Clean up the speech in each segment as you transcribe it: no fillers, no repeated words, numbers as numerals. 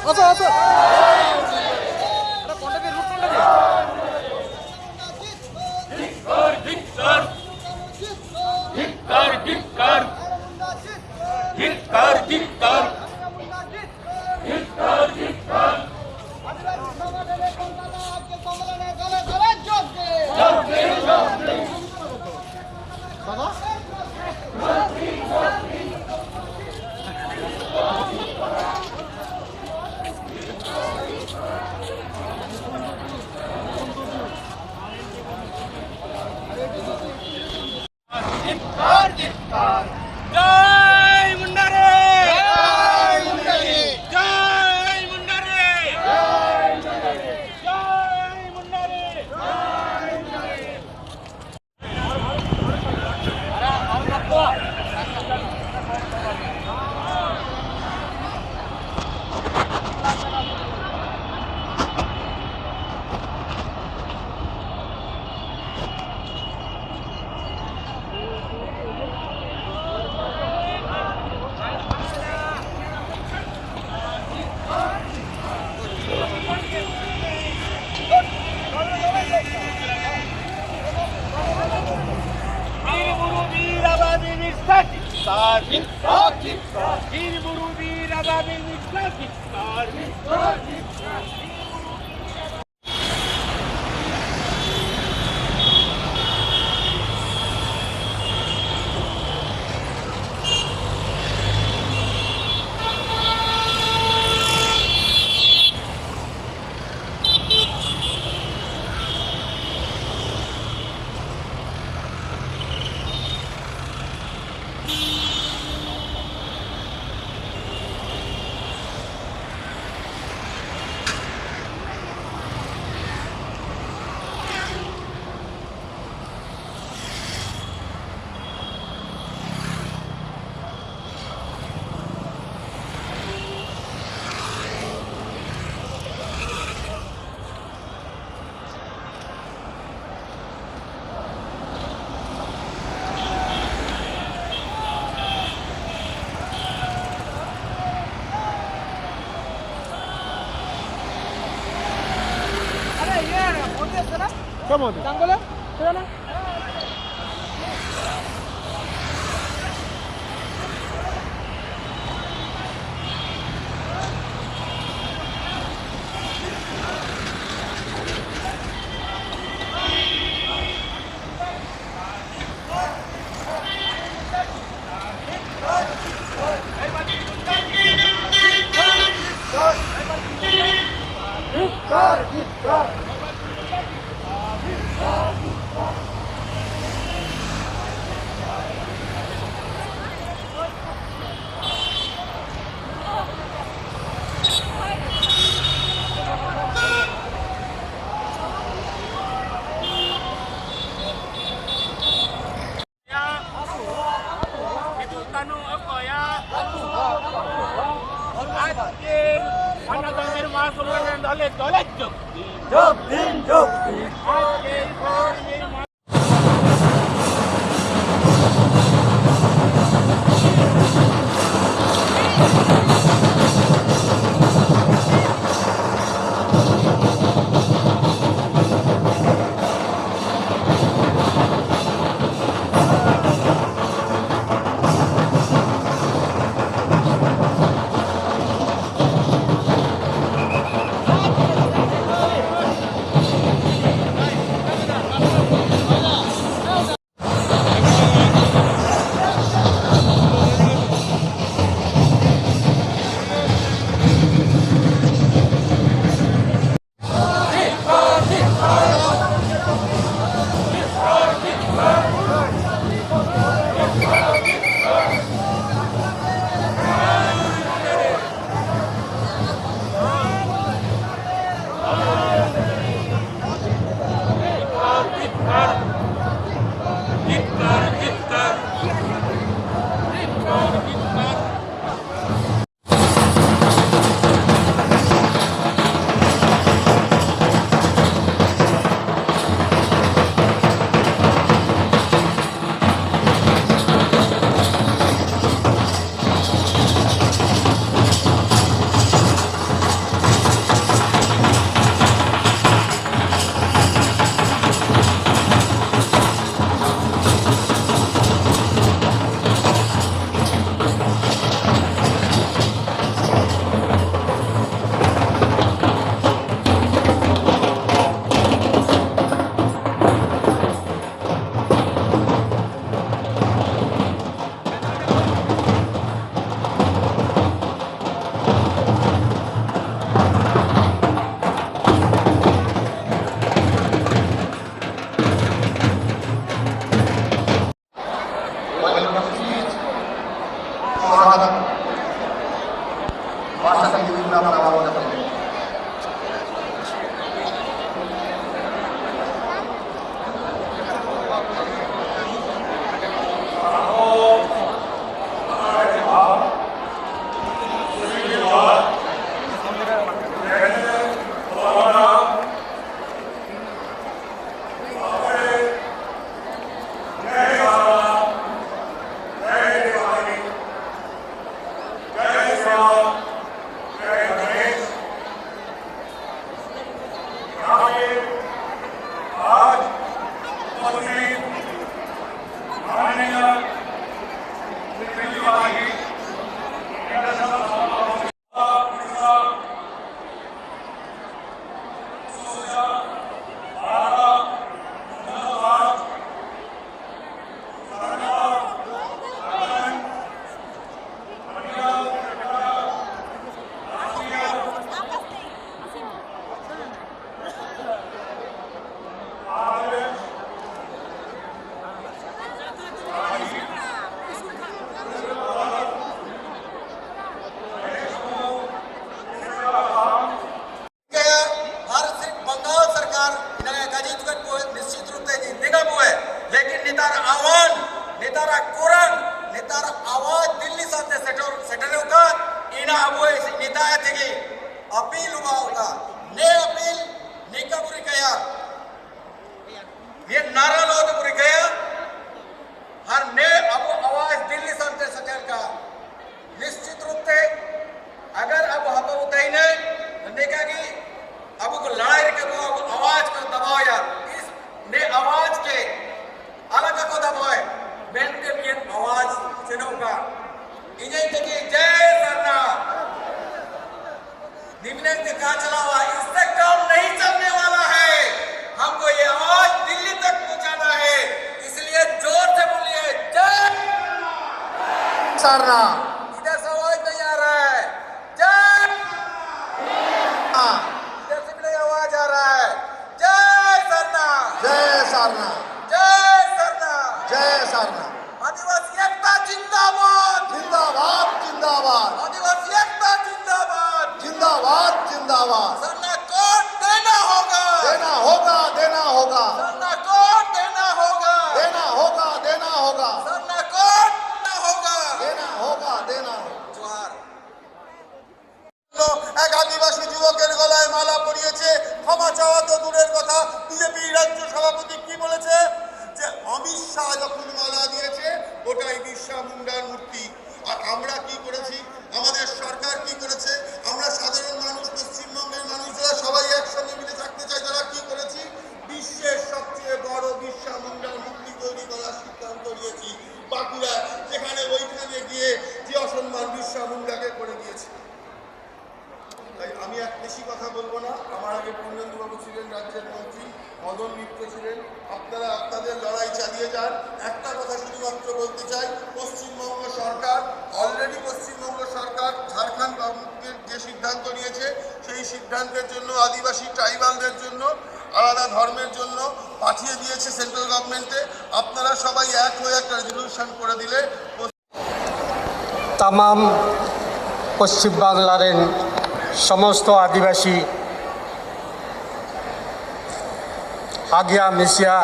আসো আসো কোনটা দিয়ে রুট কোনটা কেমন জঙ্গলে না যোগ দিন যোগ দিন ভাষা বিভিন্ন আপনারা আবার বলতে পারেন। अपील हुआ होगा ने अपील निका बुरी गया ये नारा लो तो बुरी गया हर ने अब आवाज दिल्ली संते सचल का निश्चित रूप से अगर अब हम उतई ने देखा कि अब को लड़ाई के वो आवाज को दबाओ यार इस ने आवाज के अलग को दबाए बैन के लिए आवाज सुनूंगा इन्हें देखिए जय सरना निम्न के कहा चला हुआ इससे काम नहीं चलने वाला है हमको ये आवाज दिल्ली तक पहुंचाना है इसलिए जोर से बोलिए जय सरना इधर से आवाज नहीं आ रहा है जय इधर से भी आवाज आ रहा है जय सरना जय सरना जय सरना जय सरना आदिवासी एकता जिंदाबाद जिंदाबाद जिंदाबाद आदिवासी एकता जिंदाबाद जिंदाबाद जिंदाबाद सरना कोट देना होगा देना होगा देना होगा सरना कोट देना होगा देना होगा देना होगा सरना कोट देना होगा देना होगा देना होगा जोहार এক আদিবাসী যুবকের গলায় মালা পরিয়েছে ক্ষমা চাওয়া তো দূরের কথা বিজেপি রাজ্য সভাপতি কি বলেছে যে অমিত শাহ যখন মালা দিয়েছে ওটাই বিরসা মুন্ডার মূর্তি আর আমরা কি করেছি আমাদের সরকার কি করেছে আমরা সাধারণ মানুষ পশ্চিমবঙ্গের মানুষরা সবাই একসঙ্গে মিলে থাকতে চাই তারা কি করেছি বিশ্বের সবচেয়ে বড় বিরসা মুন্ডার মূর্তি তৈরি করার সিদ্ধান্ত নিয়েছি বাঁকুড়া যেখানে ওইখানে গিয়ে যে অসম্মান বিরসা মুন্ডাকে করে দিয়েছে তাই আমি এক বেশি কথা বলবো না আমার আগে পূর্ণেন্দুবাবু ছিলেন রাজ্যের মন্ত্রী মদন মিত্র ছিলেন আপনারা আপনাদের লড়াই চালিয়ে যান একটা কথা শুধুমাত্র বলতে চাই পশ্চিমবঙ্গ সরকার অলরেডি পশ্চিমবঙ্গ সরকার ঝাড়খণ্ড গভর্নমেন্টের যে সিদ্ধান্ত নিয়েছে সেই সিদ্ধান্তের জন্য আদিবাসী ট্রাইবালদের জন্য আলাদা ধর্মের জন্য পাঠিয়ে দিয়েছে সেন্ট্রাল গভর্নমেন্টে আপনারা সবাই এক হয়ে একটা রেজলিউশন করে দিলে तमाम पश्चिम बांगलार समस्त आदिवासी हागिया मिसिया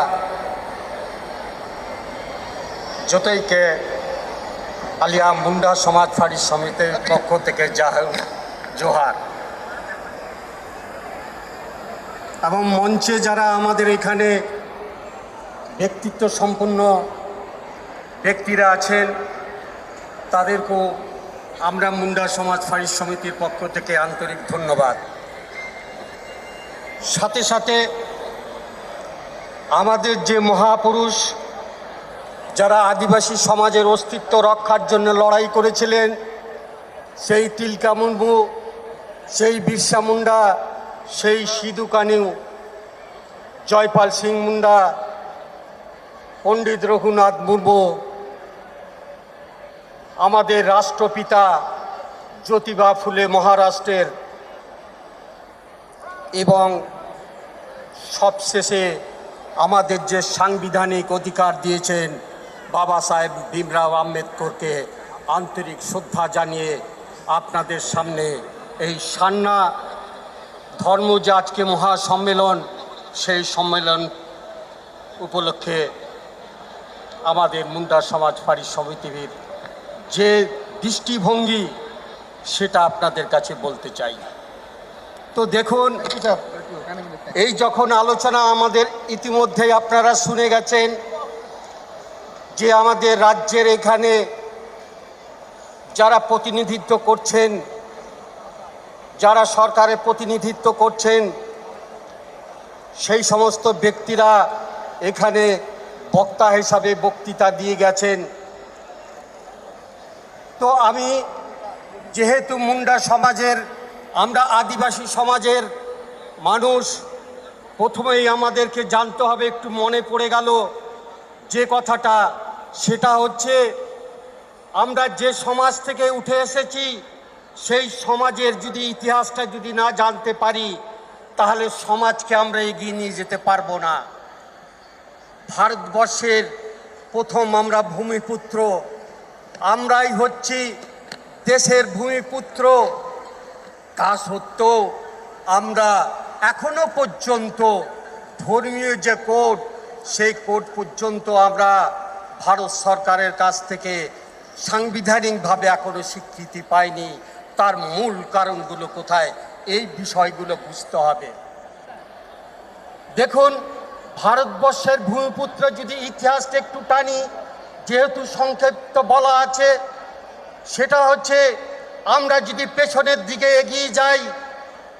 जोतई के आलिया मुंडा समाज फाड़ी समितिर पक्ष थेके जोहार एवं मंचे जारा आमादेर एखाने व्यक्तित्व सम्पन्न व्यक्तिरा आछेन तादेरको आमरा मुंडा समाज फाड़ी समितिर पक्ष थेके आंतरिक धन्यवाद साथे साथे आमादेर जे महापुरुष যারা আদিবাসী সমাজের অস্তিত্ব রক্ষার জন্য লড়াই করেছিলেন সেই তিলকা মুর্মু সেই বিরসা মুন্ডা সেই সিধু কানু জয়পাল সিং মুন্ডা পণ্ডিত রঘুনাথ মুর্মু আমাদের রাষ্ট্রপিতা জ্যোতিবা ফুলে মহারাষ্ট্রের এবং সবশেষে আমাদের যে সাংবিধানিক অধিকার দিয়েছেন बाबा साहेब भीमराव आम्बेडकर के आंतरिक श्रद्धा जानिए आपनादेर सामने এই সান্না ধর্ম যে আজকে মহাসম্মেলন, সেই সম্মেলন উপলক্ষে আমাদের মুন্ডা সমাজ পাড়ি সমিতির যে দৃষ্টিভঙ্গি সেটা আপনাদের কাছে বলতে চাই। তো দেখুন, এই যখন আলোচনা আমাদের ইতিমধ্যেই আপনারা শুনে গেছেন যে আমাদের রাজ্যের এখানে যারা প্রতিনিধিত্ব করছেন, যারা সরকারের প্রতিনিধিত্ব করছেন, সেই সমস্ত ব্যক্তিরা এখানে বক্তা হিসাবে বক্তৃতা দিয়ে গেছেন। তো আমি যেহেতু মুন্ডা সমাজের, আমরা আদিবাসী সমাজের মানুষ, প্রথমেই আমাদেরকে জানতে হবে, একটু মনে পড়ে গেল যে কথাটা, সেটা হচ্ছে আমরা যে সমাজ থেকে উঠে এসেছি সেই সমাজের যদি ইতিহাসটা যদি না জানতে পারি তাহলে সমাজকে আমরা এগিয়ে নিয়ে যেতে পারবো না। ভারতবর্ষের প্রথম আমরা ভূমিপুত্র, আমরাই হচ্ছি দেশের ভূমিপুত্র। তা সত্ত্বেও আমরা এখনো পর্যন্ত ধর্মীয় যে কোড, সেই কোড পর্যন্ত আমরা ভারত সরকারের কাছ থেকে সাংবিধানিকভাবে এখনো স্বীকৃতি পাইনি। তার মূল কারণগুলো কোথায়, এই বিষয়গুলো বুঝতে হবে। দেখুন, ভারতবর্ষের ভূমিপুত্র যদি ইতিহাসটা একটু টানি, যেহেতু সংক্ষিপ্ত বলা আছে, সেটা হচ্ছে আমরা যদি পেছনের দিকে এগিয়ে যাই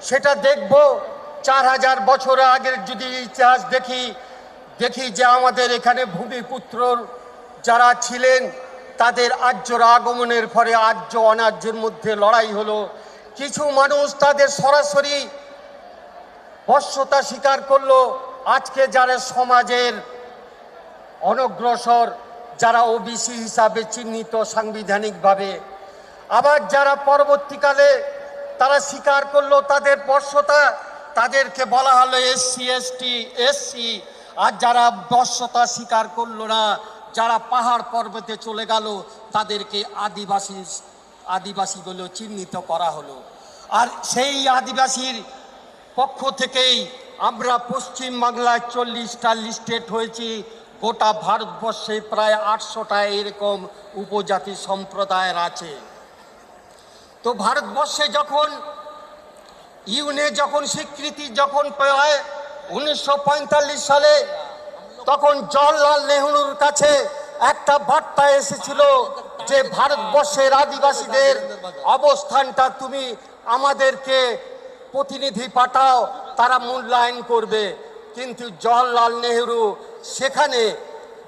সেটা দেখব 4000 বছর আগের যদি ইতিহাস দেখি যে আমাদের এখানে ভূমিপুত্র যারা ছিলেন তাদের আর্যর আগমনের ফলে আর্য অনার্যের মধ্যে লড়াই হলো। কিছু মানুষ তাদের সরাসরি বশ্যতা স্বীকার করলো। আজকে যারা সমাজের অনগ্রসর, যারা ওবিসি হিসাবে চিহ্নিত সাংবিধানিকভাবে, আবার যারা পরবর্তীকালে তারা স্বীকার করলো তাদের বশ্যতা, তাদেরকে বলা হলো SC ST SC। আর যারা বশ্যতা স্বীকার করলো না, যারা পাহাড় পর্বতে চলে গেল, তাদেরকে আদিবাসীগুলো চিহ্নিত করা হলো। আর সেই আদিবাসীর পক্ষ থেকেই আমরা পশ্চিম বাংলায় 40টা লিস্টেড হয়েছি। গোটা ভারতবর্ষে প্রায় 800টা এরকম উপজাতি সম্প্রদায়ের আছে। তো ভারতবর্ষে যখন যখন স্বীকৃতি যখন পায় 1945 সালে, তখন জওহরলাল নেহরুর কাছে একটা বার্তা এসেছিল যে ভারতবর্ষের আদিবাসীদের অবস্থানটা তুমি আমাদেরকে প্রতিনিধি পাঠাও, তারা মূল্যায়ন করবে। কিন্তু জওহরলাল নেহরু সেখানে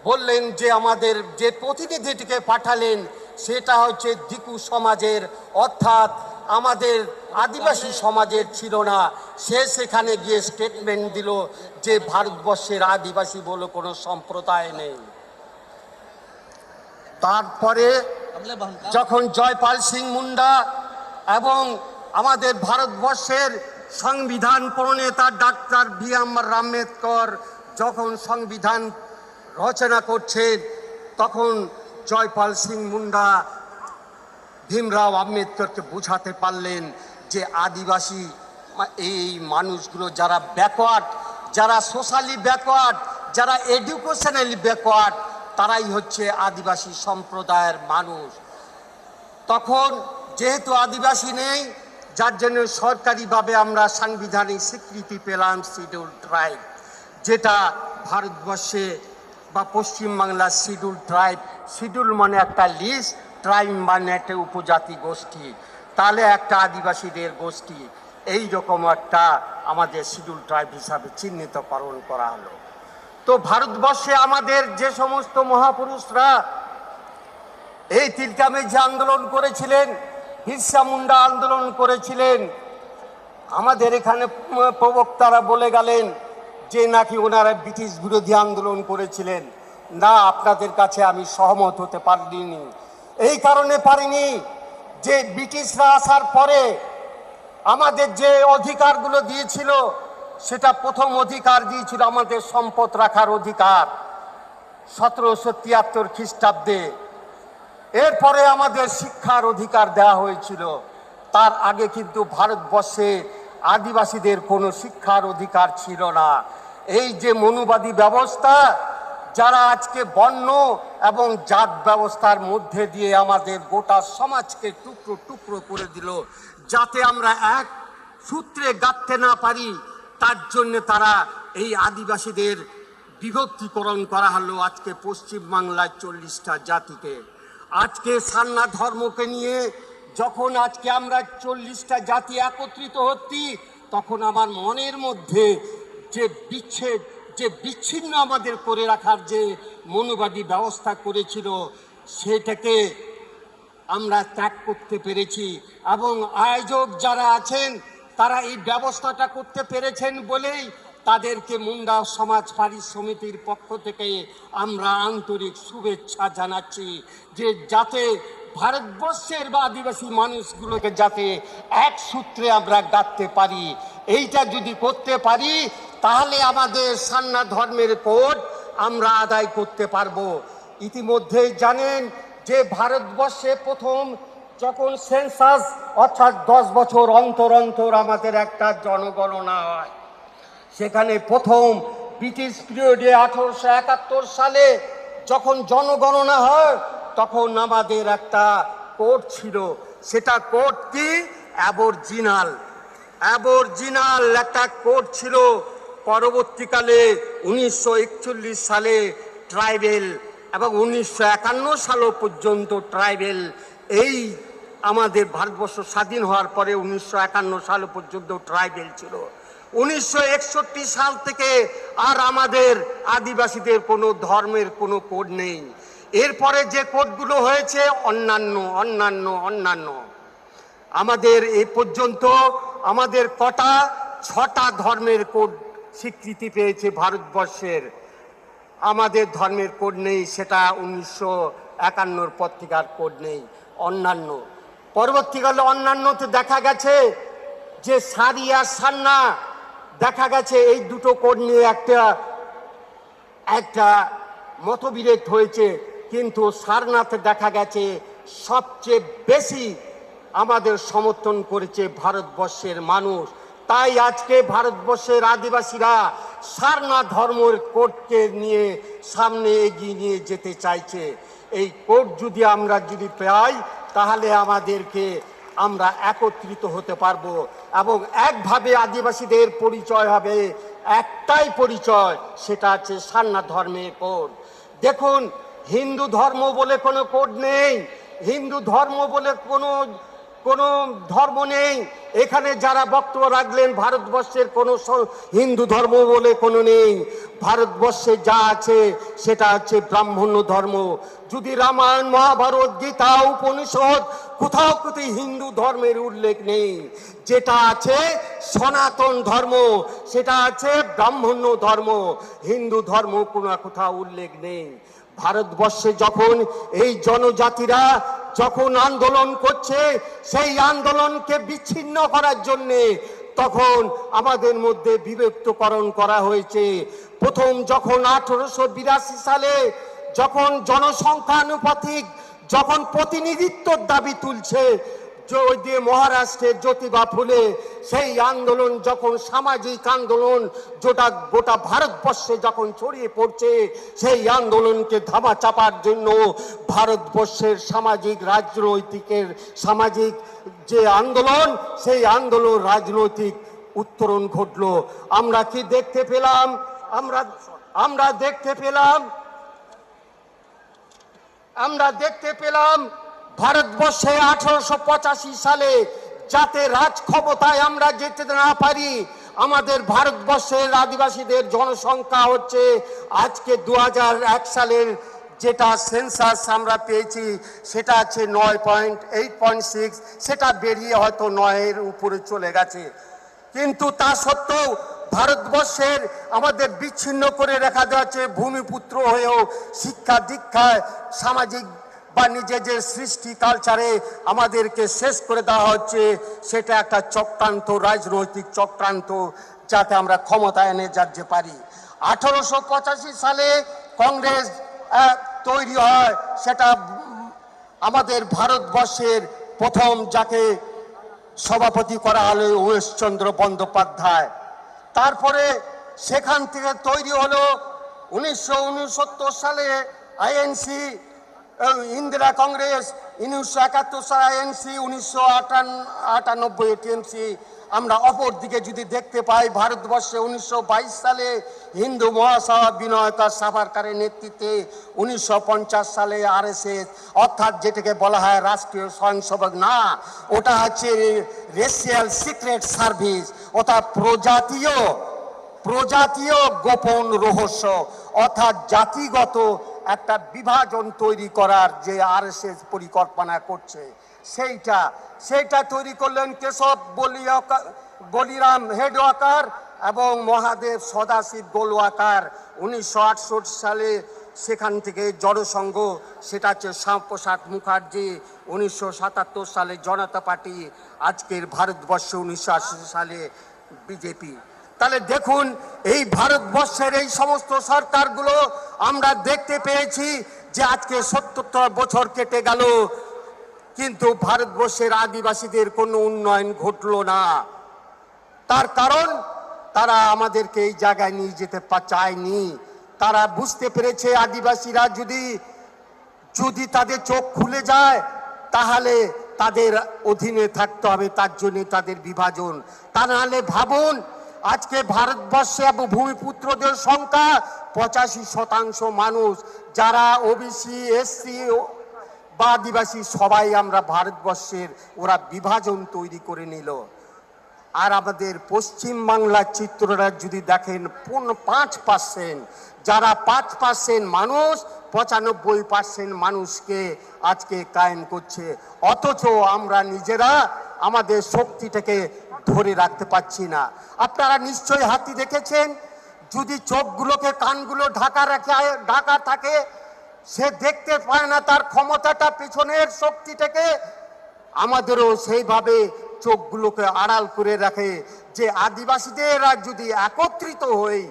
বললেন যে আমাদের যে প্রতিনিধিটিকে পাঠালেন সেটা হচ্ছে দিকু সমাজের, অর্থাৎ আমাদের আদিবাসী সমাজের ছিল না। সে সেখানে গিয়ে স্টেটমেন্ট দিল যে ভারতবর্ষের আদিবাসী বলে কোনো সম্প্রদায় নেই। তারপরে যখন জয়পাল সিং মুন্ডা এবং আমাদের ভারতবর্ষের সংবিধান প্রণেতা ডাক্তার BR আম্বেদকর যখন সংবিধান রচনা করছেন, তখন জয়পাল সিং মুন্ডা ভীমরাও আম্বেদকরকে বোঝাতে পারলেন যে আদিবাসী এই মানুষগুলো যারা ব্যাকওয়ার্ড, যারা সোশ্যালি ব্যাকওয়ার্ড, যারা এডুকেশনালি ব্যাকওয়ার্ড, তারাই হচ্ছে আদিবাসী সম্প্রদায়ের মানুষ। তখন যেহেতু আদিবাসী নেই, যার জন্য সরকারিভাবে আমরা সাংবিধানিক স্বীকৃতি পেলাম শিডিউল ট্রাইব, যেটা ভারতবর্ষে বা পশ্চিমবাংলার শিডিউল ট্রাইব। শিডিউল মানে একটা লিস্ট, ট্রাইব মানে একটা উপজাতি গোষ্ঠী, তাহলে একটা আদিবাসীদের গোষ্ঠী। এই রকম একটা আমাদের শিডিউল ট্রাইব হিসাবে চিহ্নিতকরণ করা হলো। তো ভারতবর্ষে আমাদের যে সমস্ত মহাপুরুষরা এই তিলকামে যে আন্দোলন করেছিলেন, বিরসা মুন্ডা আন্দোলন করেছিলেন, আমাদের এখানে প্রবক্তারা বলে গেলেন যে নাকি ওনারা ব্রিটিশ বিরোধী আন্দোলন করেছিলেন। না, আপনাদের কাছে আমি সহমত হতে পারিনি। এই কারণে পারিনি যে ব্রিটিশরা আসার পরে আমাদের যে অধিকারগুলো দিয়েছিল, সেটা প্রথম অধিকার দিয়েছিল আমাদের সম্পদ রাখার অধিকার 1773 খ্রিস্টাব্দে। এরপরে আমাদের শিক্ষার অধিকার দেওয়া হয়েছিল। তার আগে কিন্তু ভারতবর্ষে আদিবাসীদের কোনো শিক্ষার অধিকার ছিল না। এই যে মনুবাদী ব্যবস্থা, যারা আজকে বর্ণ এবং জাত ব্যবস্থার মধ্যে দিয়ে আমাদের গোটা সমাজকে টুকরো টুকরো করে দিল, যাতে আমরা এক সূত্রে গাঁথতে না পারি, তার জন্য তারা এই আদিবাসীদের বিভক্তিকরণ করা হলো আজকে পশ্চিমবাংলায় 40টা জাতিকে। আজকে সারনা ধর্মকে নিয়ে যখন আজকে আমরা 40টা জাতি একত্রিত হচ্ছি, তখন আমার মনের মধ্যে যে বিচ্ছিন্ন আমাদের করে রাখার যে মনোবাদী ব্যবস্থা করেছিল, সেটাকে আমরা ত্যাগ করতে পেরেছি। এবং আয়োজক যারা আছেন তারা এই ব্যবস্থাটা করতে পেরেছেন বলেই তাদেরকে মুন্ডা সমাজ পাড়ি সমিতির পক্ষ থেকে আমরা আন্তরিক শুভেচ্ছা জানাচ্ছি, যে যাতে ভারতবর্ষের বা আদিবাসী মানুষগুলোকে যাতে এক সূত্রে আমরা গাঁথতে পারি। এইটা যদি করতে পারি, তাহলে আমাদের সারনা ধর্মের কোড আমরা আদায় করতে পারবো। ইতিমধ্যেই জানেন যে ভারতবর্ষে প্রথম যখন সেন্সাস, অর্থাৎ 10 বছর অন্তর অন্তর আমাদের একটা জনগণনা হয়, সেখানে প্রথম ব্রিটিশ পিরিয়ডে 1871 সালে যখন জনগণনা হয়, তখন আমাদের একটা কোড ছিল। সেটা কোড কি? অ্যাবরজিনাল একটা কোড ছিল। পরবর্তীকালে 1941 সালে ট্রাইবেল এবং 1951 সাল পর্যন্ত ট্রাইবেল, এই আমাদের ভারতবর্ষ স্বাধীন হওয়ার পরে 1951 সাল পর্যন্ত ট্রাইবেল ছিল। 1961 সাল থেকে আর আমাদের আদিবাসীদের কোনো ধর্মের কোনো কোড নেই। এরপরে যে কোডগুলো হয়েছে অন্যান্য আমাদের এই পর্যন্ত আমাদের কটা 6টা ধর্মের কোড স্বীকৃতি পেয়েছে ভারতবর্ষের। আমাদের ধর্মের কোড নেই, সেটা 1951 পর থেকে আর কোড নেই। অন্যান্য, পরবর্তীকালে অন্যান্যতে দেখা গেছে যে সারি আর সারনা, দেখা গেছে এই দুটো কোড নিয়ে একটা মতবিরোধ হয়েছে, কিন্তু সারনাতে দেখা গেছে সবচেয়ে বেশি আমাদের সমর্থন করেছে ভারতবর্ষের মানুষ। তাই আজকে ভারতবর্ষের আদিবাসীরা সারনা ধর্মের কোডকে নিয়ে সামনে এগিয়ে নিয়ে যেতে চাইছে। এই কোড যদি আমরা পাই, তাহলে আমরা একত্রিত হতে পারবো এবং একভাবে আদিবাসীদের পরিচয় হবে। একটাই পরিচয়, সেটা হচ্ছে সারনা ধর্মের কোড। দেখুন, হিন্দু ধর্ম বলে কোনো কোড নেই, হিন্দু ধর্ম বলে কোনো ধর্ম নেই। এখানে যারা বক্তব্য রাখলেন, ভারতবর্ষের কোনো হিন্দু ধর্ম বলে কোনো নেই। ভারতবর্ষে যা আছে সেটা হচ্ছে ব্রাহ্মণ্য ধর্ম। যদি রামায়ণ, মহাভারত, গীতা, উপনিষদ কোথাও হিন্দু ধর্মের উল্লেখ নেই। যেটা আছে সনাতন ধর্ম, সেটা আছে ব্রাহ্মণ্য ধর্ম। হিন্দু ধর্ম কোনো কোথাও উল্লেখ নেই। ভারতবর্ষে যখন এই জনজাতিরা যখন আন্দোলন করছে, সেই আন্দোলনকে বিচ্ছিন্ন করার জন্যে তখন আমাদের মধ্যে বিভক্তকরণ করা হয়েছে। প্রথম যখন 1882 সালে যখন জনসংখ্যানুপাতিক যখন প্রতিনিধিত্বর দাবি তুলছে, ওই দিয়ে মহারাষ্ট্রের জ্যোতিবা ফুলে, সেই আন্দোলন যখন সামাজিক আন্দোলন গোটা ভারতবর্ষে যখন ছড়িয়ে পড়ছে, সেই আন্দোলনকে ধামা চাপার জন্য ভারতবর্ষের সামাজিক যে আন্দোলন, সেই আন্দোলন রাজনৈতিক উত্তরণ ঘটলো। আমরা কি দেখতে পেলাম? আমরা দেখতে পেলাম ভারতবর্ষে 1885 সালে যাতে রাজ ক্ষমতায় আমরা যেতে না পারি, আমাদের ভারতবর্ষের আদিবাসীদের জনসংখ্যা হচ্ছে আজকে 2001 সালের যেটা সেন্সাস আমরা পেয়েছি, সেটা আছে 8.6, সেটা বেরিয়ে হয়তো 9-এর উপরে চলে গেছে। কিন্তু তা সত্ত্বেও ভারতবর্ষের আমাদের বিচ্ছিন্ন করে রাখা যাচ্ছে। ভূমিপুত্র হয়েও শিক্ষা দীক্ষায়, সামাজিক বা নিজেদের সৃষ্টি কালচারে আমাদেরকে শেষ করে দেওয়া হচ্ছে। সেটা একটা চক্রান্ত, রাজনৈতিক চক্রান্ত, যাতে আমরা ক্ষমতায় এনে যেতে পারি। 1885 সালে কংগ্রেস তৈরি হয়। সেটা আমাদের ভারতবর্ষের প্রথম যাকে সভাপতি করা হলো উমেশচন্দ্র বন্দ্যোপাধ্যায়। তারপরে সেখান থেকে তৈরি হলো 1969 সালে আইএনসি, ইন্দিরা কংগ্রেস, 1971 সালে আইএনসি, 1998 টিএমসি। আমরা অপর দিকে যদি দেখতে পাই, ভারতবর্ষে 1922 সালে হিন্দু মহাসভা বিনয়কা সাভারকারের নেতৃত্বে, 1950 সালে আরএসএস, অর্থাৎ যেটাকে বলা হয় রাষ্ট্রীয় স্বয়ংসেবক না, ওটা হচ্ছে রেশিয়াল সিক্রেট সার্ভিস, অর্থাৎ প্রজাতীয় গোপন রহস্য, অর্থাৎ জাতিগত একটা বিভাজন তৈরি করার যে আরএসএস পরিকল্পনা করছে, সেইটা তৈরি করলেন কেশব বলিরাম হেডওয়াকার এবং মহাদেব সদাশিব গোলওয়াকার 1968 সালে। সেখান থেকে জনসংঘ, সেটা হচ্ছে শ্যামপ্রসাদ মুখার্জি 1977 সালে জনতা পার্টি, আজকের ভারতবর্ষ 1980 সালে বিজেপি। তাহলে দেখুন, এই ভারতবর্ষের এই সমস্ত সরকারগুলো আমরা দেখতে পেয়েছি যে আজকে 70 বছর কেটে গেল, কিন্তু ভারতবর্ষের আদিবাসীদের কোনো উন্নয়ন ঘটলো না। তার কারণ তারা আমাদেরকে এই জায়গায় নিয়ে যেতে চায়নি। তারা বুঝতে পেরেছে আদিবাসীরা যদি তাদের চোখ খুলে যায় তাহলে তাদের অধীনে থাকতে হবে, তার জন্য তাদের বিভাজন। তা নাহলে ভাবুন, আজকে ভারতবর্ষে ভূমিপুত্রদের সংখ্যা 85% মানুষ, যারা ওবিসি, এসসি বা আদিবাসী সবাই আমরা ভারতবর্ষের, ওরা বিভাজন তৈরি করে নিল। আর আমাদের পশ্চিম বাংলার চিত্রটা যদি দেখেন, 5%, যারা 5% মানুষ 95% মানুষকে আজকে কায়েম করছে, অথচ আমরা নিজেরা আমাদের শক্তিটাকে ধরে রাখতে পারছি না। আপনারা নিশ্চয়ই হাতি দেখেছেন, যদি চোখগুলোকে, কানগুলো ঢাকা থাকে, সে দেখতে পায় না তার ক্ষমতাটা, পেছনের শক্তিটাকে। আমাদেরও সেইভাবে চোখগুলোকে আড়াল করে রাখে যে আদিবাসীদের যদি একত্রিত হই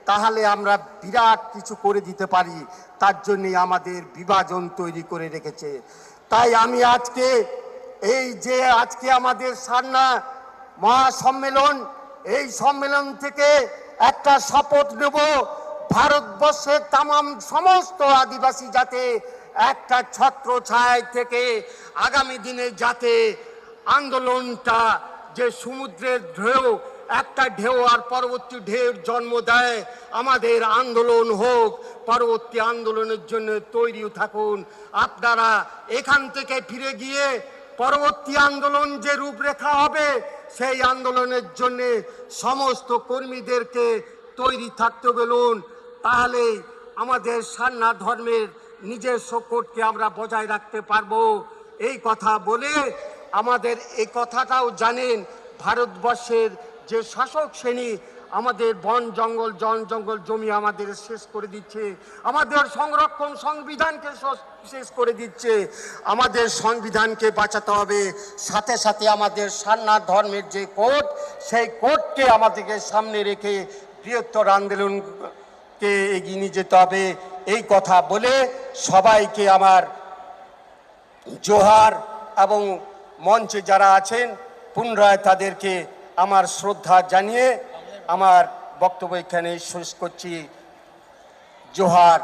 তাহলে আমরা বিরাট কিছু করে দিতে পারি। তার জন্যে আমাদের বিভাজন তৈরি করে রেখেছে। তাই আমি আজকে আজকে আমাদের সারনা মহাসম্মেলন, এই সম্মেলন থেকে একটা শপথ নেব, ভারতবর্ষের তামাম সমস্ত আদিবাসী যাতে একটা ছত্রছায়া থেকে আগামী দিনে যাতে আন্দোলনটা, যে সমুদ্রের ঢেউ, একটা ঢেউ আর পরবর্তী ঢেউর জন্ম দেয়, আমাদের আন্দোলন হোক, পরবর্তী আন্দোলনের জন্য তৈরি থাকুন। আপনারা এখান থেকে ফিরে গিয়ে পরবর্তী আন্দোলন যে রূপরেখা হবে, সেই আন্দোলনের জন্য সমস্ত কর্মীদেরকে তৈরি থাকতে বলুন। তাহলে আমাদের সারনা ধর্মের নিজস্ব কোডকে আমরা বজায় রাখতে পারবো। এই কথা বলে, আমাদের এই কথাটাও জানেন, ভারতবর্ষের যে শাসক শ্রেণী আমাদের বন জঙ্গল জমি আমাদের শেষ করে দিচ্ছে, আমাদের সংবিধানকে শেষ করে দিচ্ছে। আমাদের সংবিধানকে বাঁচাতে হবে, সাথে সাথে আমাদের সারনা ধর্মের যে কোড, সেই কোডকে আমাদেরকে সামনে রেখে বৃহত্তর আন্দোলনকে এগিয়ে নিয়ে যেতে হবে। এই কথা বলে সবাইকে আমার জোহার, এবং মঞ্চে যারা আছেন পুনরায় তাদেরকে আমার শ্রদ্ধা জানিয়ে আমার বক্তব্য এখানে শেষ করছি। জোহার।